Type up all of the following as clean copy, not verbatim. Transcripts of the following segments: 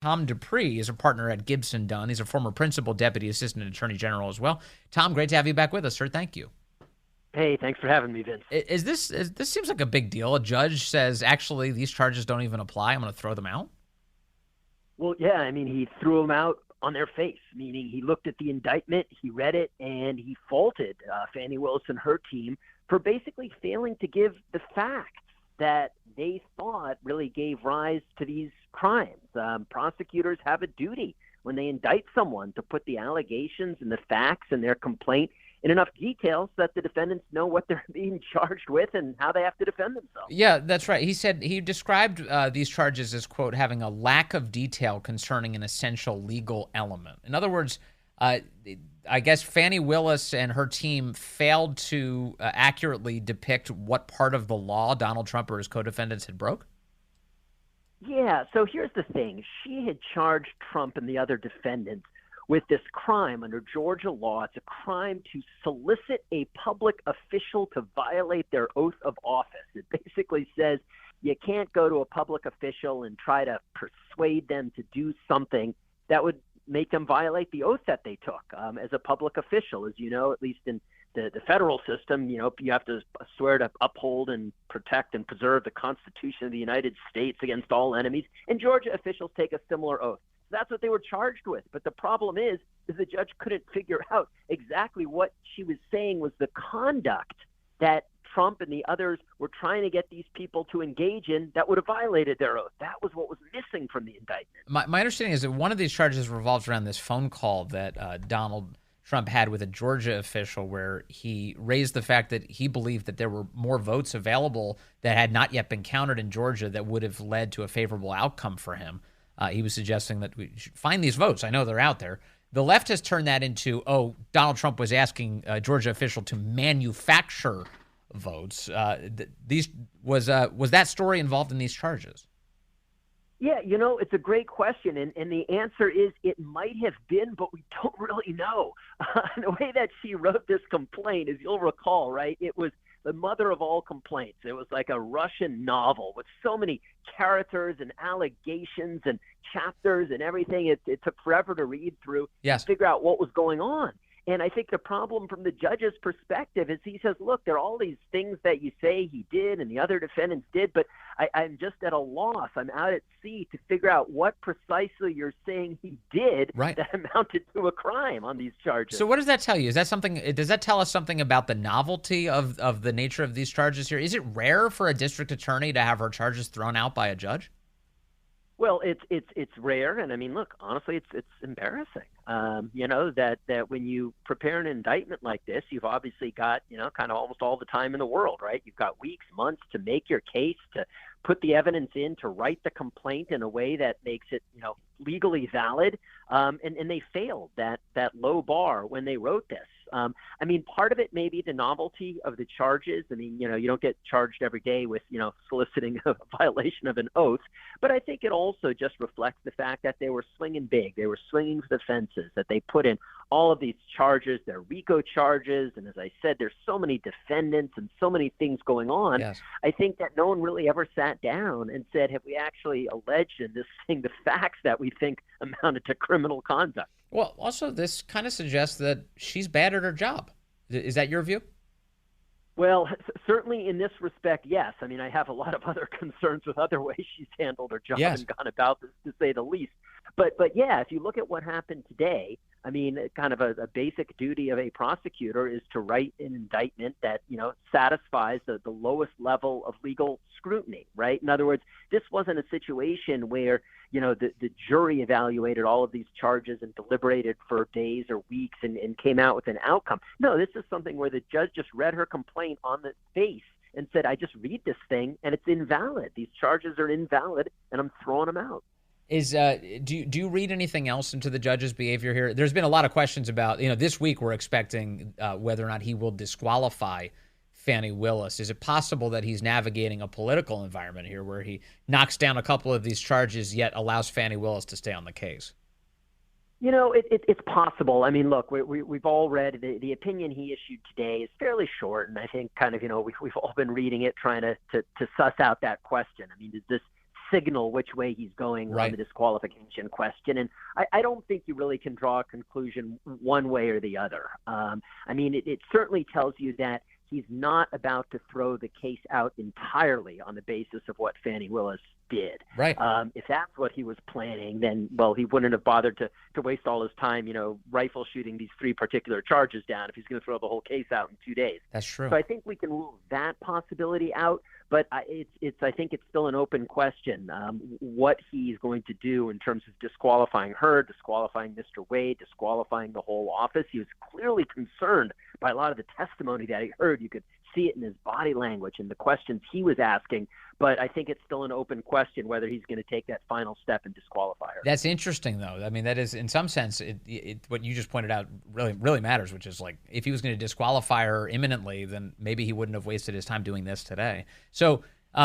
Tom Dupree is a partner at Gibson, Dunn. He's a former principal deputy assistant attorney general as well. Tom, great to have you back with us, sir. Thank you. Hey, thanks for having me, Vince. This seems like a big deal? A judge says, actually, these charges don't even apply. I'm going to throw them out. Well, yeah, I mean, he threw them out on their face, meaning he looked at the indictment, he read it, and he faulted Fani Willis and her team for basically failing to give the facts that they thought really gave rise to these crimes. Prosecutors have a duty when they indict someone to put the allegations and the facts in their complaint in enough detail so that the defendants know what they're being charged with and how they have to defend themselves. Yeah, that's right. He said he described these charges as, quote, having a lack of detail concerning an essential legal element. In other words, I guess Fani Willis and her team failed to accurately depict what part of the law Donald Trump or his co-defendants had broke. Yeah, so here's the thing. She had charged Trump and the other defendants with this crime under Georgia law. It's a crime to solicit a public official to violate their oath of office. It basically says you can't go to a public official and try to persuade them to do something that would make them violate the oath that they took as a public official. As you know, at least in the federal system, you have to swear to uphold and protect and preserve the Constitution of the United States against all enemies. And Georgia officials take a similar oath. That's what they were charged with. But the problem is the judge couldn't figure out exactly what she was saying was the conduct that Trump and the others were trying to get these people to engage in that would have violated their oath. That was what was missing from the indictment. My understanding is that one of these charges revolves around this phone call that Donald Trump had with a Georgia official where he raised the fact that he believed that there were more votes available that had not yet been counted in Georgia that would have led to a favorable outcome for him. He was suggesting that we should find these votes. I know they're out there. The left has turned that into, Donald Trump was asking a Georgia official to manufacture votes. Was that story involved in these charges? Yeah, it's a great question, and the answer is it might have been, but we don't really know. The way that she wrote this complaint, as you'll recall, right, it was the mother of all complaints. It was like a Russian novel with so many characters and allegations and chapters and everything. It took forever to read through Yes. and figure out what was going on. And I think the problem from the judge's perspective is he says, look, there are all these things that you say he did and the other defendants did, but I'm just at a loss. I'm out at sea to figure out what precisely you're saying he did that amounted to a crime on these charges. So what does that tell you? Does that tell us something about the novelty of the nature of these charges here? Is it rare for a district attorney to have her charges thrown out by a judge? Well, it's rare, and I mean, look, honestly, it's embarrassing. That when you prepare an indictment like this, you've obviously got kind of almost all the time in the world, right? You've got weeks, months to make your case, to put the evidence in, to write the complaint in a way that makes it legally valid, and they failed that low bar when they wrote this. I mean, part of it may be the novelty of the charges. I mean, you don't get charged every day with, soliciting a violation of an oath. But I think it also just reflects the fact that they were swinging big. They were swinging for the fences, that they put in all of these charges. They're RICO charges. And as I said, there's so many defendants and so many things going on. Yes. I think that no one really ever sat down and said, have we actually alleged in this thing the facts that we think amounted to criminal conduct? Well, also, this kind of suggests that she's bad at her job. Is that your view? Well, certainly in this respect, yes. I mean, I have a lot of other concerns with other ways she's handled her job and gone about this, to say the least. But yeah, if you look at what happened today, I mean, kind of a basic duty of a prosecutor is to write an indictment that, satisfies the lowest level of legal scrutiny, right? In other words, this wasn't a situation where, the jury evaluated all of these charges and deliberated for days or weeks and came out with an outcome. No, this is something where the judge just read her complaint on the face and said, I just read this thing and it's invalid. These charges are invalid and I'm throwing them out. Do you read anything else into the judge's behavior here? There's been a lot of questions about, this week we're expecting whether or not he will disqualify Fani Willis. Is it possible that he's navigating a political environment here where he knocks down a couple of these charges yet allows Fani Willis to stay on the case? It's possible. I mean, look, we've all read the opinion he issued today is fairly short, and I think kind of, we've all been reading it trying to suss out that question. I mean, does this signal which way he's going on the disqualification question. And I don't think you really can draw a conclusion one way or the other. I mean, it certainly tells you that he's not about to throw the case out entirely on the basis of what Fani Willis did. Right. If that's what he was planning, then, well, he wouldn't have bothered to waste all his time, rifle shooting these 3 particular charges down if he's going to throw the whole case out in 2 days. That's true. So I think we can rule that possibility out, but I think it's still an open question what he's going to do in terms of disqualifying her, disqualifying Mr. Wade, disqualifying the whole office. He was clearly concerned by a lot of the testimony that he heard. You could see it in his body language and the questions he was asking. But I think it's still an open question whether he's going to take that final step and disqualify her. That's interesting, though. I mean, that is, in some sense, what you just pointed out really matters, which is like if he was going to disqualify her imminently, then maybe he wouldn't have wasted his time doing this today. So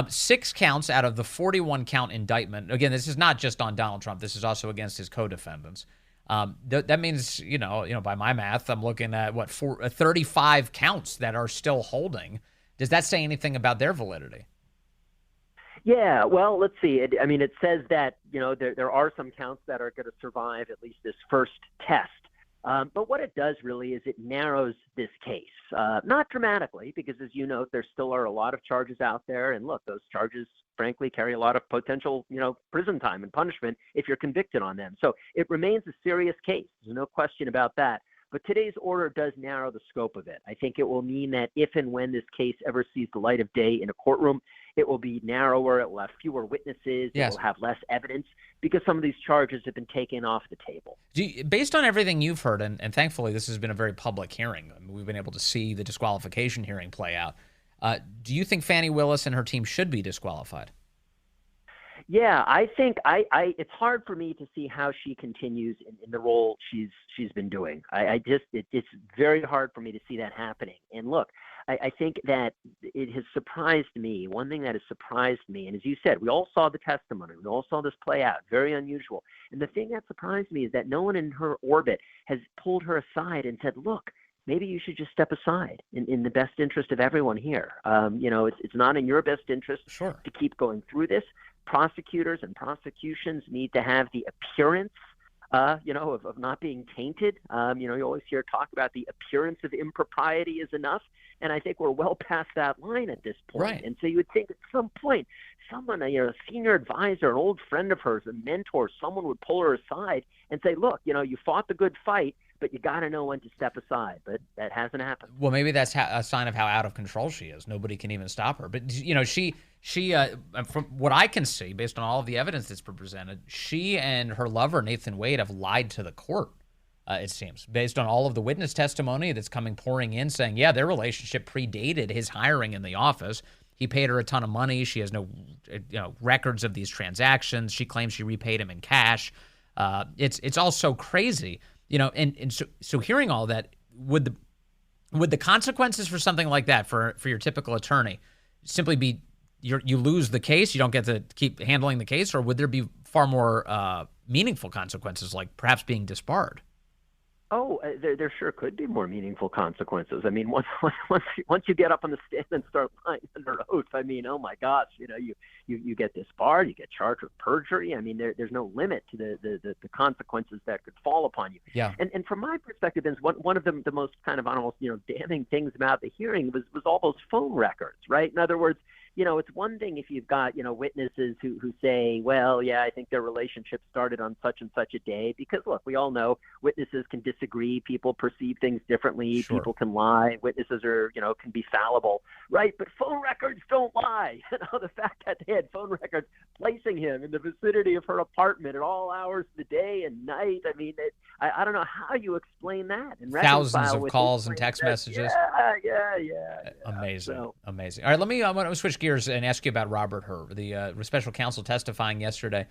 6 counts out of the 41-count indictment. Again, this is not just on Donald Trump. This is also against his co-defendants. That means, by my math, I'm looking at 35 counts that are still holding. Does that say anything about their validity? Yeah, well, let's see. It says that, there are some counts that are going to survive at least this first test. But what it does really is it narrows this case, not dramatically, because as you know, there still are a lot of charges out there. And look, those charges, frankly, carry a lot of potential, prison time and punishment if you're convicted on them. So it remains a serious case. There's no question about that. But today's order does narrow the scope of it. I think it will mean that if and when this case ever sees the light of day in a courtroom, it will be narrower, it will have fewer witnesses, It will have less evidence, because some of these charges have been taken off the table. Based on everything you've heard, and thankfully this has been a very public hearing, we've been able to see the disqualification hearing play out, do you think Fani Willis and her team should be disqualified? Yeah, I think it's hard for me to see how she continues in the role she's been doing. It's very hard for me to see that happening. And look, I think that it has surprised me. One thing that has surprised me, and as you said, we all saw the testimony. We all saw this play out. Very unusual. And the thing that surprised me is that no one in her orbit has pulled her aside and said, look, maybe you should just step aside in the best interest of everyone here. It's not in your best interest to keep going through this. Prosecutors and prosecutions need to have the appearance of not being tainted. You always hear talk about the appearance of impropriety is enough. And I think we're well past that line at this point. Right. And so you would think at some point, someone, a senior advisor, an old friend of hers, a mentor, someone would pull her aside and say, look, you fought the good fight, but you got to know when to step aside. But that hasn't happened. Well, maybe that's a sign of how out of control she is. Nobody can even stop her. But, she from what I can see, based on all of the evidence that's been presented, she and her lover, Nathan Wade, have lied to the court, it seems, based on all of the witness testimony that's pouring in saying, yeah, their relationship predated his hiring in the office. He paid her a ton of money. She has no records of these transactions. She claims she repaid him in cash. It's all so crazy. So hearing all that, would the consequences for something like that for your typical attorney simply be you lose the case, you don't get to keep handling the case, or would there be far more meaningful consequences, like perhaps being disbarred? Oh, there sure could be more meaningful consequences. I mean, once you get up on the stand and start lying under oath, I mean, oh my gosh, you get disbarred, you get charged with perjury. I mean, there's no limit to the consequences that could fall upon you. Yeah. And from my perspective, is one of the most kind of almost damning things about the hearing was all those phone records, right? In other words, it's one thing if you've got, witnesses who say, well, yeah, I think their relationship started on such and such a day, because look, we all know witnesses can disagree. People perceive things differently. Sure. People can lie. Witnesses are, can be fallible, right? But phone records don't lie. The fact that they had phone records placing him in the vicinity of her apartment at all hours of the day and night. I mean, I don't know how you explain that. And thousands of calls and text messages. Yeah. Amazing. Amazing. All right, I want to switch gears and ask you about Robert Hur, the special counsel testifying yesterday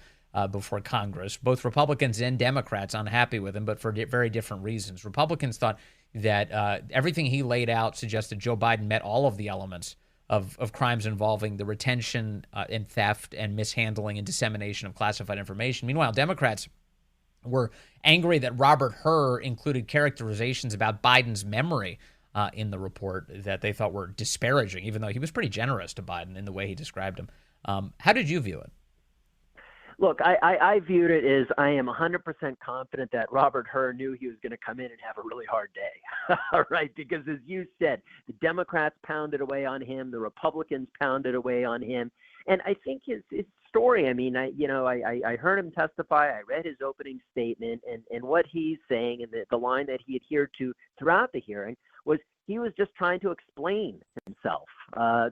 before Congress. Both Republicans and Democrats unhappy with him, but for very different reasons. Republicans thought that everything he laid out suggested Joe Biden met all of the elements of crimes involving the retention and theft and mishandling and dissemination of classified information. Meanwhile, Democrats were angry that Robert Hur included characterizations about Biden's memory in the report that they thought were disparaging, even though he was pretty generous to Biden in the way he described him. How did you view it? Look, I viewed it as I am 100% confident that Robert Hur knew he was going to come in and have a really hard day, all right? Because as you said, the Democrats pounded away on him, the Republicans pounded away on him, and I think his story. I mean, I heard him testify. I read his opening statement, and what he's saying, and the line that he adhered to throughout the hearing was he was just trying to explain himself,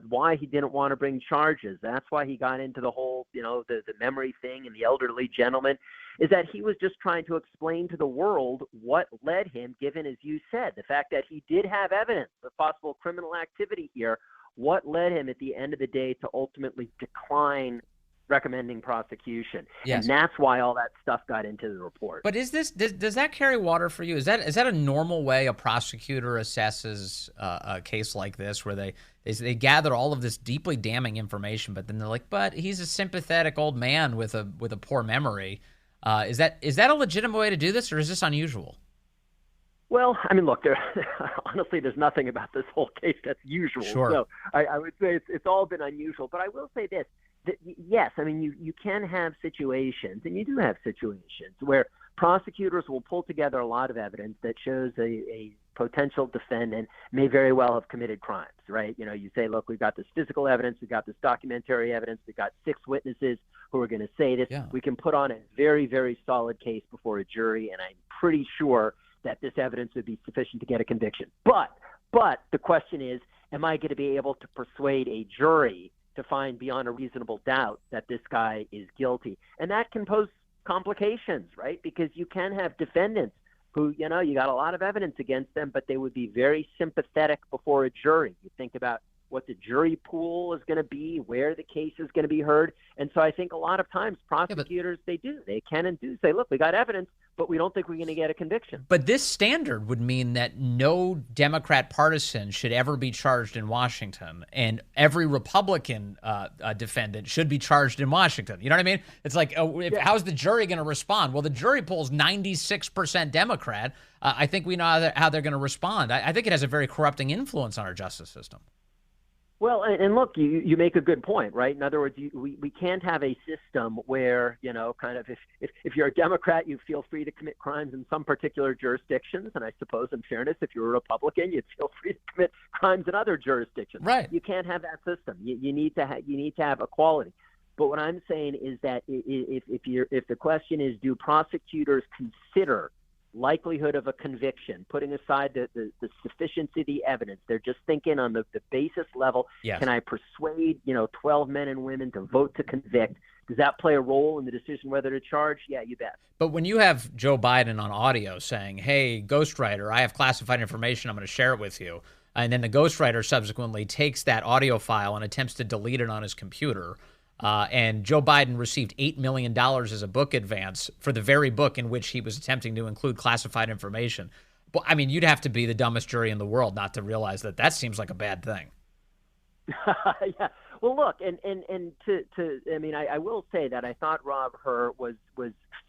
why he didn't want to bring charges. That's why he got into the whole, the memory thing and the elderly gentleman, is that he was just trying to explain to the world what led him, given, as you said, the fact that he did have evidence of possible criminal activity here, what led him at the end of the day to ultimately decline recommending prosecution. Yes. And that's why all that stuff got into the report. But does that carry water for you? Is that a normal way a prosecutor assesses a case like this, where they gather all of this deeply damning information, but then they're like, but he's a sympathetic old man with a poor memory. Is that a legitimate way to do this, or is this unusual? Well, I mean, look, honestly, there's nothing about this whole case that's usual. Sure. So I would say it's all been unusual. But I will say this. Yes, I mean, you can have situations, and you do have situations, where prosecutors will pull together a lot of evidence that shows a potential defendant may very well have committed crimes, right? You say, look, we've got this physical evidence, we've got this documentary evidence, we've got 6 witnesses who are going to say this. Yeah. We can put on a very, very solid case before a jury, and I'm pretty sure that this evidence would be sufficient to get a conviction. But the question is, am I going to be able to persuade a jury to find beyond a reasonable doubt that this guy is guilty? And that can pose complications, right? Because you can have defendants who, you got a lot of evidence against them, but they would be very sympathetic before a jury. You think about what the jury pool is going to be, where the case is going to be heard. And so I think a lot of times prosecutors, they can and do say, look, we got evidence, but we don't think we're going to get a conviction. But this standard would mean that no Democrat partisan should ever be charged in Washington, and every Republican defendant should be charged in Washington. You know what I mean? It's like, how's the jury going to respond? Well, the jury pool's 96% Democrat. I think we know how they're going to respond. I think it has a very corrupting influence on our justice system. Well, and look, you make a good point, right? In other words, we can't have a system where, kind of if you're a Democrat, you feel free to commit crimes in some particular jurisdictions. And I suppose, in fairness, if you're a Republican, you'd feel free to commit crimes in other jurisdictions. Right. You can't have that system. You need to have equality. But what I'm saying is that if the question is, do prosecutors consider likelihood of a conviction, putting aside the sufficiency of the evidence, they're just thinking on the basis level, yes. Can I persuade 12 men and women to vote to convict? Does that play a role in the decision whether to charge? Yeah, you bet. But when you have Joe Biden on audio saying, hey, ghostwriter, I have classified information, I'm going to share it with you, and then the ghostwriter subsequently takes that audio file and attempts to delete it on his computer, and Joe Biden received $8 million as a book advance for the very book in which he was attempting to include classified information. But I mean, you'd have to be the dumbest jury in the world not to realize that seems like a bad thing. Yeah. Well, look, I will say that I thought Rob Hur was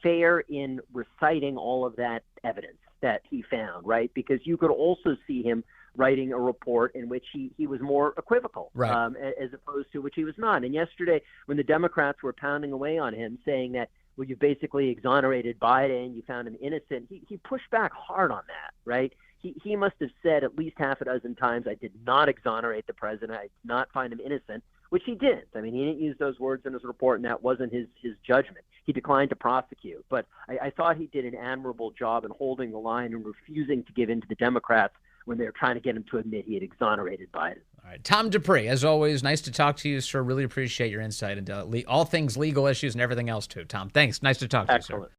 fair in reciting all of that evidence that he found, right? Because you could also see him writing a report in which he was more equivocal, right, as opposed to which he was not. And yesterday, when the Democrats were pounding away on him, saying that, well, you basically exonerated Biden, you found him innocent, he pushed back hard on that, right? He must have said at least half a dozen times, I did not exonerate the president, I did not find him innocent, which he didn't. I mean, he didn't use those words in his report, and that wasn't his judgment. He declined to prosecute. But I thought he did an admirable job in holding the line and refusing to give in to the Democrats when they were trying to get him to admit he had exonerated Biden. All right. Tom Dupree, as always, nice to talk to you, sir. Really appreciate your insight into all things legal issues and everything else, too. Tom, thanks. Nice to talk to you, sir.